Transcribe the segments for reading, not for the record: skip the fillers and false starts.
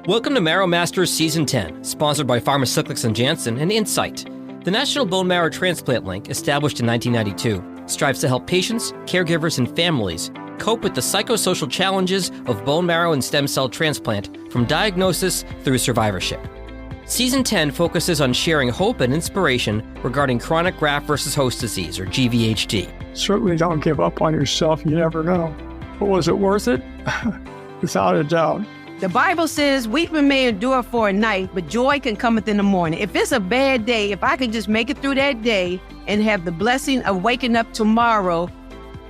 Welcome to Marrow Masters Season 10, sponsored by Pharmacyclics & Janssen and Insight. The National Bone Marrow Transplant Link, established in 1992, strives to help patients, caregivers, and families cope with the psychosocial challenges of bone marrow and stem cell transplant from diagnosis through survivorship. Season 10 focuses on sharing hope and inspiration regarding chronic graft versus host disease, or GVHD. Certainly don't give up on yourself. You never know. But was it worth it? Without a doubt. The Bible says, weeping may endure for a night, but joy can cometh in the morning. If it's a bad day, if I can just make it through that day and have the blessing of waking up tomorrow,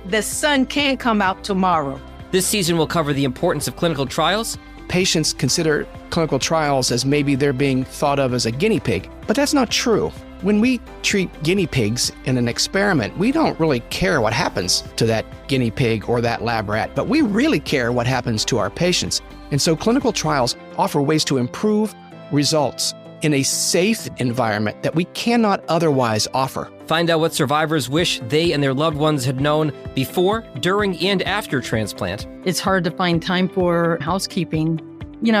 the sun can come out tomorrow. This season will cover the importance of clinical trials. Patients consider clinical trials as maybe they're being thought of as a guinea pig, but that's not true. When we treat guinea pigs in an experiment, we don't really care what happens to that guinea pig or that lab rat, but we really care what happens to our patients. And so clinical trials offer ways to improve results in a safe environment that we cannot otherwise offer. Find out what survivors wish they and their loved ones had known before, during, and after transplant. It's hard to find time for housekeeping.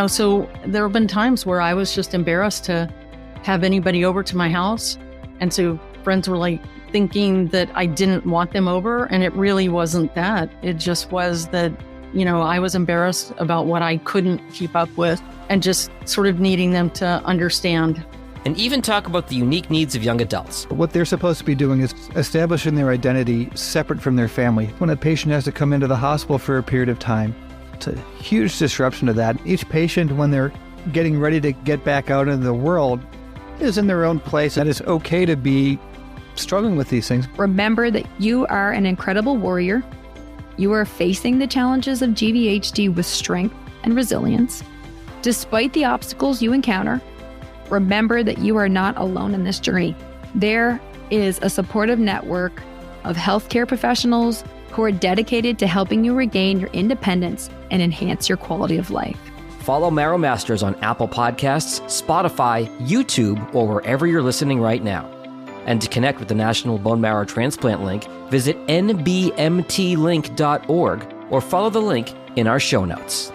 So there have been times where I was just embarrassed to have anybody over to my house. And so friends were like thinking that I didn't want them over. And it really wasn't that. It just was that, I was embarrassed about what I couldn't keep up with and just sort of needing them to understand. And even talk about the unique needs of young adults. What they're supposed to be doing is establishing their identity separate from their family. When a patient has to come into the hospital for a period of time, it's a huge disruption to that. Each patient, when they're getting ready to get back out into the world, is in their own place. And it's okay to be struggling with these things. Remember that you are an incredible warrior. You are facing the challenges of GVHD with strength and resilience. Despite the obstacles you encounter, remember that you are not alone in this journey. There is a supportive network of healthcare professionals who are dedicated to helping you regain your independence and enhance your quality of life. Follow Marrow Masters on Apple Podcasts, Spotify, YouTube, or wherever you're listening right now. And to connect with the National Bone Marrow Transplant Link, visit nbmtlink.org or follow the link in our show notes.